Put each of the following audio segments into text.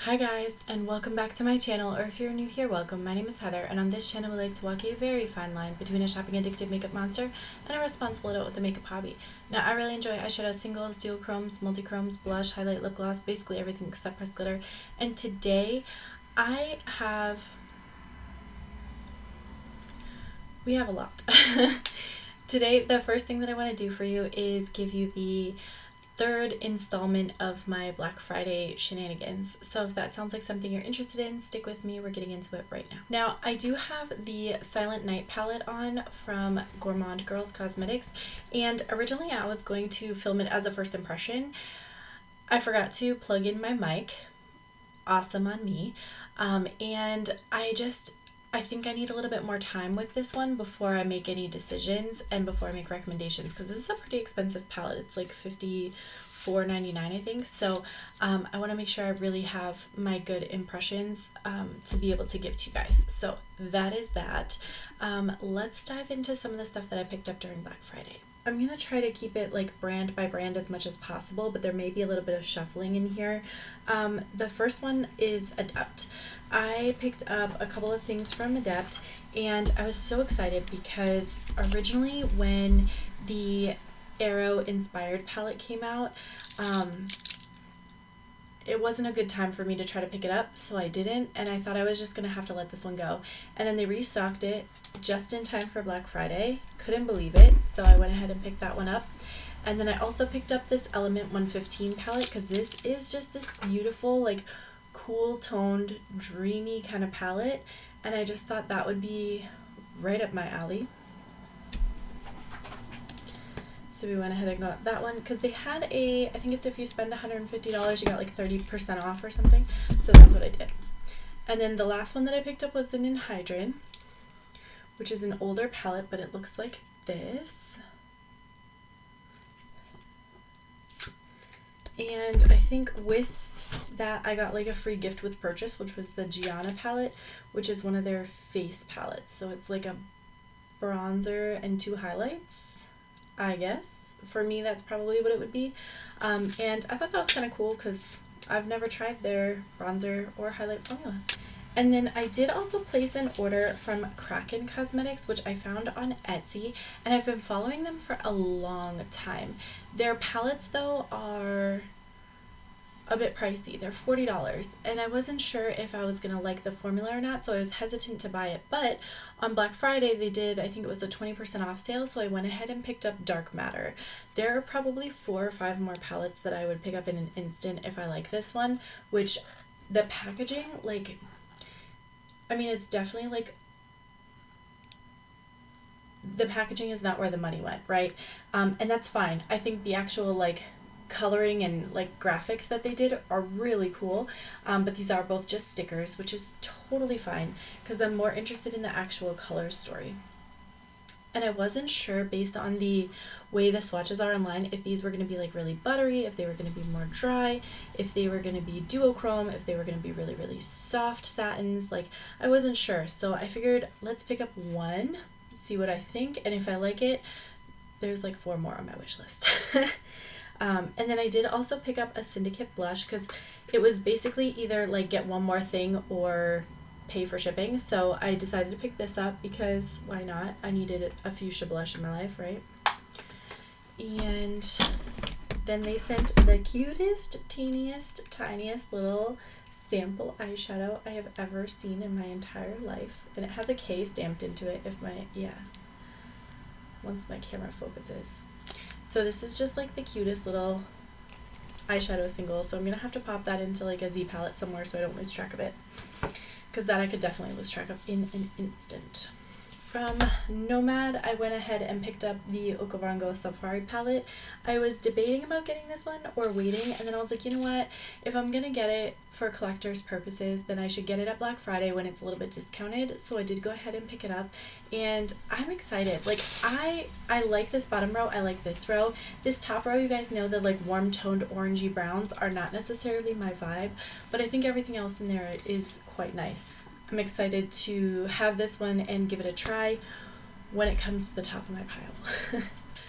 Hi guys, and welcome back to my channel, or if you're new here, welcome. My name is Heather, and on this channel we like to walk a very fine line between a shopping addicted makeup monster and a responsible adult with a makeup hobby. Now, I really enjoy eyeshadow singles, duochromes, multichromes, blush, highlight, lip gloss, basically everything except pressed glitter. And today we have a lot. Today, the first thing that I want to do for you is give you the third installment of my Black Friday shenanigans. So if that sounds like something you're interested in, stick with me. We're getting into it right now. Now, I do have the Silent Night palette on from Gourmand Girls Cosmetics, and originally I was going to film it as a first impression. I forgot to plug in my mic. Awesome on me. And I think I need a little bit more time with this one before I make any decisions and before I make recommendations, because this is a pretty expensive palette. It's like $54.99, I think. So I want to make sure I really have my good impressions to be able to give to you guys. So that is that. Let's dive into some of the stuff that I picked up during Black Friday. I'm going to try to keep it like brand by brand as much as possible, but there may be a little bit of shuffling in here. The first one is Adept. I picked up a couple of things from Adept, and I was so excited because originally when the Arrow inspired palette came out, it wasn't a good time for me to try to pick it up, so I didn't, and I thought I was just going to have to let this one go. And then they restocked it just in time for Black Friday. Couldn't believe it, so I went ahead and picked that one up. And then I also picked up this Element 115 palette, because this is just this beautiful, like, cool toned, dreamy kind of palette, and I just thought that would be right up my alley. So we went ahead and got that one because they had I think it's if you spend $150, you got like 30% off or something. So that's what I did. And then the last one that I picked up was the Ninhydrin, which is an older palette, but it looks like this. And I think with that I got like a free gift with purchase, which was the Gianna palette, which is one of their face palettes. So it's like a bronzer and 2 highlights, I guess. For me, that's probably what it would be. And I thought that was kind of cool because I've never tried their bronzer or highlight formula. And then I did also place an order from Kraken Cosmetics, which I found on Etsy, and I've been following them for a long time. Their palettes, though, are a bit pricey. They're $40, and I wasn't sure if I was gonna like the formula or not, so I was hesitant to buy it. But on Black Friday they did, I think it was a 20% off sale, so I went ahead and picked up Dark Matter. There are probably 4 or 5 more palettes that I would pick up in an instant if I like this one, which the packaging, like, I mean, it's definitely like, the packaging is not where the money went, right? And that's fine. I think the actual like coloring and like graphics that they did are really cool, but these are both just stickers, which is totally fine because I'm more interested in the actual color story. And I wasn't sure, based on the way the swatches are online, if these were going to be like really buttery, if they were going to be more dry, if they were going to be duochrome, if they were going to be really, really soft satins. Like, I wasn't sure, so I figured let's pick up one, see what I think, and if I like it, there's like 4 more on my wish list. And then I did also pick up a Syndicate blush because it was basically either like get one more thing or pay for shipping. So I decided to pick this up because why not? I needed a fuchsia blush in my life, right? And then they sent the cutest, teeniest, tiniest little sample eyeshadow I have ever seen in my entire life. And it has a K stamped into it once my camera focuses. So this is just like the cutest little eyeshadow single, so I'm going to have to pop that into like a Z palette somewhere so I don't lose track of it, because that I could definitely lose track of in an instant. From Nomad, I went ahead and picked up the Okavango Safari palette. I was debating about getting this one or waiting, and then I was like, you know what, if I'm gonna get it for collector's purposes, then I should get it at Black Friday when it's a little bit discounted. So I did go ahead and pick it up, and I'm excited. Like, I like this bottom row, I like this row. This top row, you guys know that like warm toned orangey browns are not necessarily my vibe, but I think everything else in there is quite nice. I'm excited to have this one and give it a try when it comes to the top of my pile.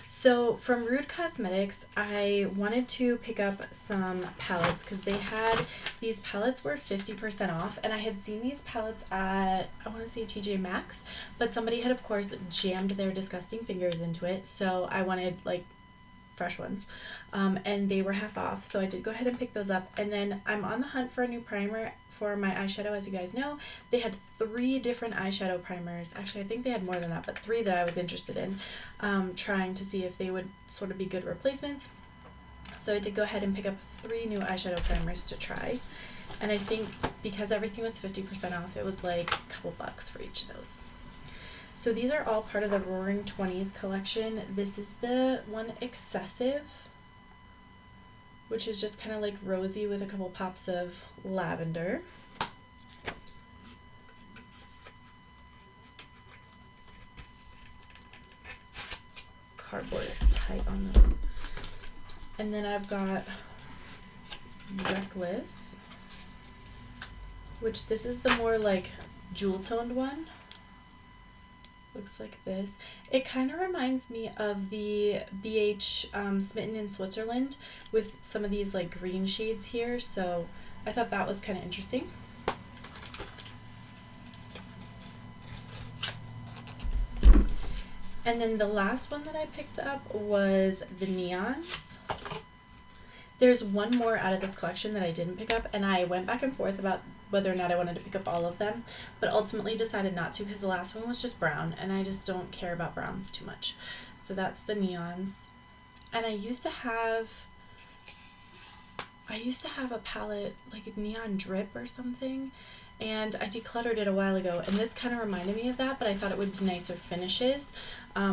So from Rude Cosmetics, I wanted to pick up some palettes because they had, these palettes were 50% off, and I had seen these palettes at, I want to say TJ Maxx, but somebody had of course jammed their disgusting fingers into it, so I wanted like fresh ones, and they were half off, so I did go ahead and pick those up. And then I'm on the hunt for a new primer for my eyeshadow. As you guys know, they had 3 different eyeshadow primers. Actually, I think they had more than that, but 3 that I was interested in, trying to see if they would sort of be good replacements. So I did go ahead and pick up 3 new eyeshadow primers to try, and I think because everything was 50% off, it was like a couple bucks for each of those. So these are all part of the Roaring 20s collection. This is the one Excessive, which is just kind of like rosy with a couple pops of lavender. Cardboard is tight on those. And then I've got Reckless, which this is the more like jewel toned one. Looks like this. It kind of reminds me of the BH Smitten in Switzerland with some of these like green shades here, so I thought that was kind of interesting. And then the last one that I picked up was the Neons. There's one more out of this collection that I didn't pick up, and I went back and forth about whether or not I wanted to pick up all of them, but ultimately decided not to because the last one was just brown, and I just don't care about browns too much. So that's the Neons. And I used to have a palette like a Neon Drip or something, and I decluttered it a while ago, and this kind of reminded me of that, but I thought it would be nicer finishes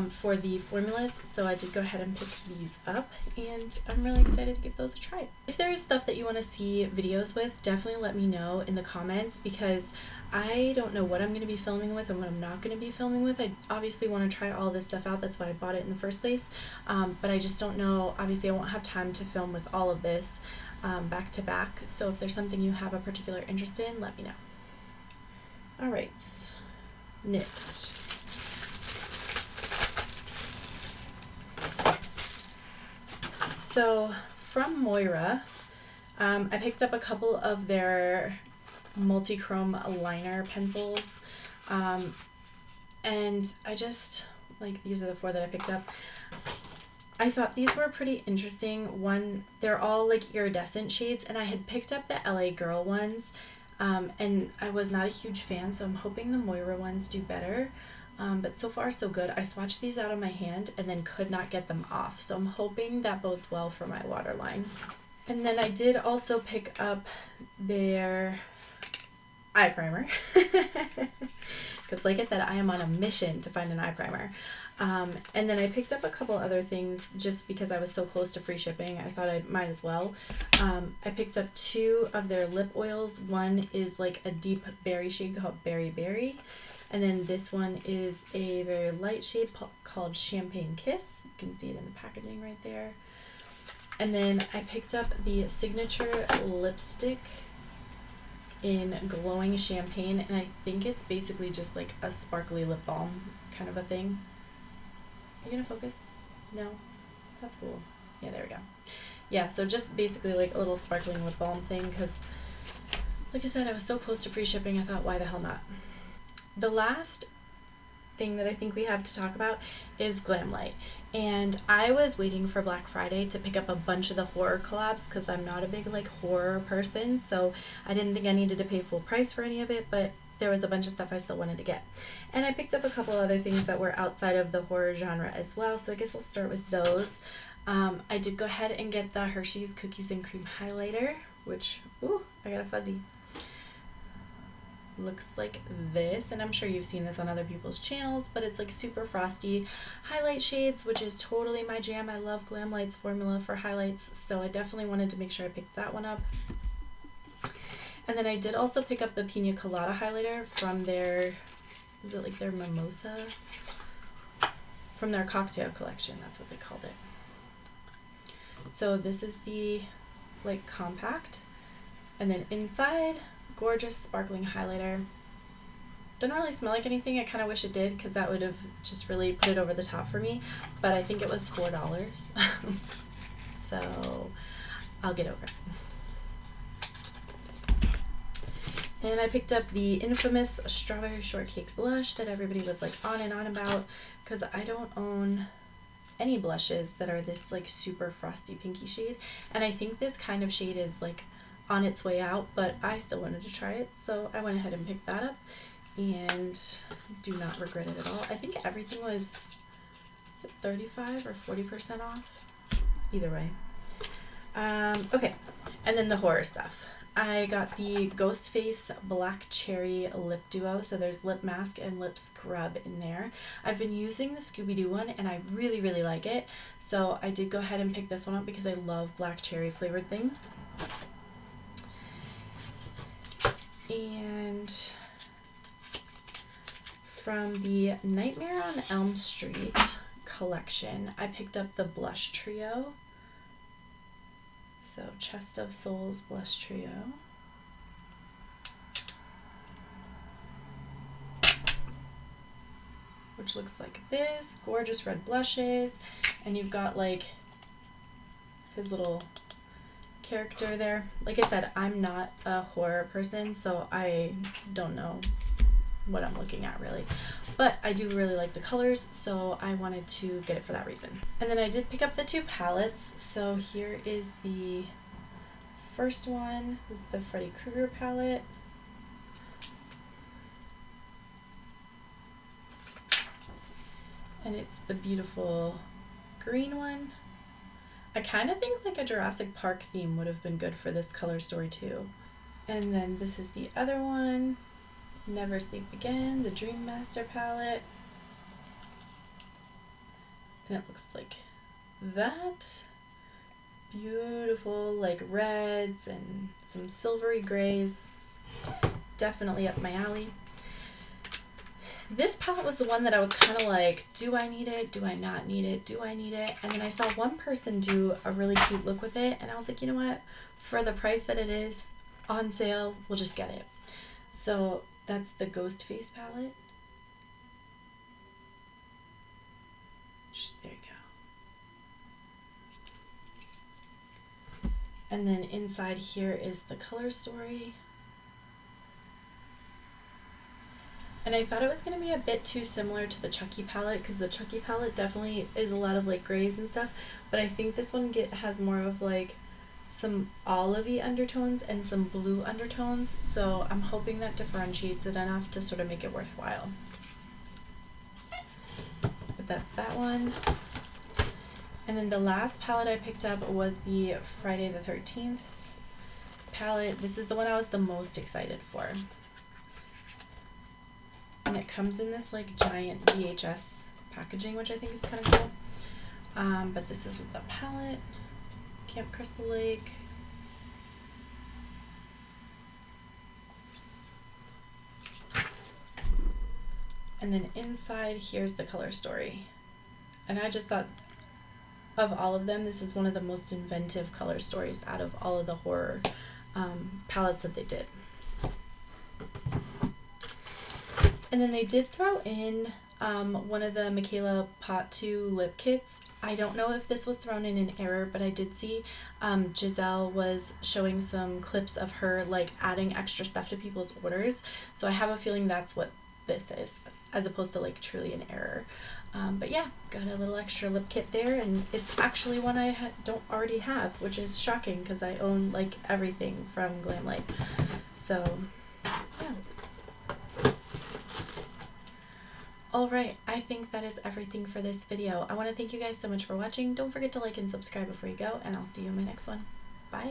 for the formulas, so I did go ahead and pick these up, and I'm really excited to give those a try. If there is stuff that you want to see videos with, definitely let me know in the comments, because I don't know what I'm going to be filming with and what I'm not going to be filming with. I obviously want to try all this stuff out, that's why I bought it in the first place, but I just don't know. Obviously I won't have time to film with all of this back to back, so if there's something you have a particular interest in, let me know. Alright, next. So from Moira, I picked up a couple of their multi-chrome liner pencils, and I just, like, these are the 4 that I picked up. I thought these were pretty interesting. One, they're all like iridescent shades, and I had picked up the LA Girl ones, and I was not a huge fan, so I'm hoping the Moira ones do better. But so far so good. I swatched these out on my hand and then could not get them off, so I'm hoping that bodes well for my waterline. And then I did also pick up their eye primer because like I said, I am on a mission to find an eye primer. And then I picked up a couple other things just because I was so close to free shipping. I thought I might as well. I picked up 2 of their lip oils. One is like a deep berry shade called Berry Berry, and then this one is a very light shade called Champagne Kiss. You can see it in the packaging right there. And then I picked up the Signature lipstick in Glowing Champagne, and I think it's basically just like a sparkly lip balm kind of a thing. Are you gonna focus? No? That's cool. Yeah, there we go. Yeah, so just basically like a little sparkling lip balm thing, because like I said, I was so close to free shipping, I thought, why the hell not? The last thing that I think we have to talk about is Glamlite. And I was waiting for Black Friday to pick up a bunch of the horror collabs because I'm not a big like horror person, so I didn't think I needed to pay full price for any of it, but there was a bunch of stuff I still wanted to get. And I picked up a couple other things that were outside of the horror genre as well, so I guess I'll start with those. I did go ahead and get the Hershey's Cookies and Cream highlighter, which, ooh, I got a fuzzy. Looks like this, and I'm sure you've seen this on other people's channels, but it's like super frosty highlight shades, which is totally my jam. I love Glamlite's formula for highlights, so I definitely wanted to make sure I picked that one up. And then I did also pick up the Pina Colada highlighter from their, was it like their Mimosa? From their cocktail collection, that's what they called it. So this is the like compact, and then inside, gorgeous sparkling highlighter. Doesn't really smell like anything. I kind of wish it did, because that would have just really put it over the top for me. But I think it was $4. So I'll get over it. And I picked up the infamous Strawberry Shortcake blush that everybody was like on and on about, because I don't own any blushes that are this like super frosty pinky shade. And I think this kind of shade is like on its way out, but I still wanted to try it. So I went ahead and picked that up and do not regret it at all. I think everything was, is it 35 or 40% off? Either way. Okay, and then the horror stuff. I got the Ghost Face Black Cherry Lip Duo. So there's lip mask and lip scrub in there. I've been using the Scooby-Doo one and I really, really like it. So I did go ahead and pick this one up because I love black cherry flavored things. And from the Nightmare on Elm Street collection, I picked up the Blush Trio. So Chest of Souls Blush Trio. Which looks like this. Gorgeous red blushes. And you've got like his little character there. Like I said, I'm not a horror person, so I don't know what I'm looking at really. But I do really like the colors, so I wanted to get it for that reason. And then I did pick up the two palettes. So here is the first one. This is the Freddy Krueger palette. And it's the beautiful green one. I kind of think like a Jurassic Park theme would have been good for this color story too. And then this is the other one. Never Sleep Again, the Dream Master palette. And it looks like that. Beautiful like reds and some silvery grays. Definitely up my alley. This palette was the one that I was kind of like, do I need it? Do I not need it? Do I need it? And then I saw one person do a really cute look with it. And I was like, you know what? For the price that it is on sale, we'll just get it. So that's the Ghost Face palette. There you go. And then inside here is the color story. And I thought it was going to be a bit too similar to the Chucky palette, because the Chucky palette definitely is a lot of like grays and stuff. But I think this one has more of like some olivey undertones and some blue undertones, so I'm hoping that differentiates it enough to sort of make it worthwhile. But that's that one. And then the last palette I picked up was the Friday the 13th palette. This is the one I was the most excited for. And it comes in this like giant VHS packaging, which I think is kind of cool. But this is with the palette. Camp Crystal Lake. And then inside, here's the color story. And I just thought of all of them, this is one of the most inventive color stories out of all of the horror palettes that they did. And then they did throw in one of the Michaela Pot 2 lip kits. I don't know if this was thrown in error, but I did see Giselle was showing some clips of her like adding extra stuff to people's orders. So I have a feeling that's what this is, as opposed to like truly an error. But yeah, got a little extra lip kit there, and it's actually one I don't already have, which is shocking because I own like everything from Glamlite. So yeah. Alright, I think that is everything for this video. I want to thank you guys so much for watching. Don't forget to like and subscribe before you go, and I'll see you in my next one. Bye!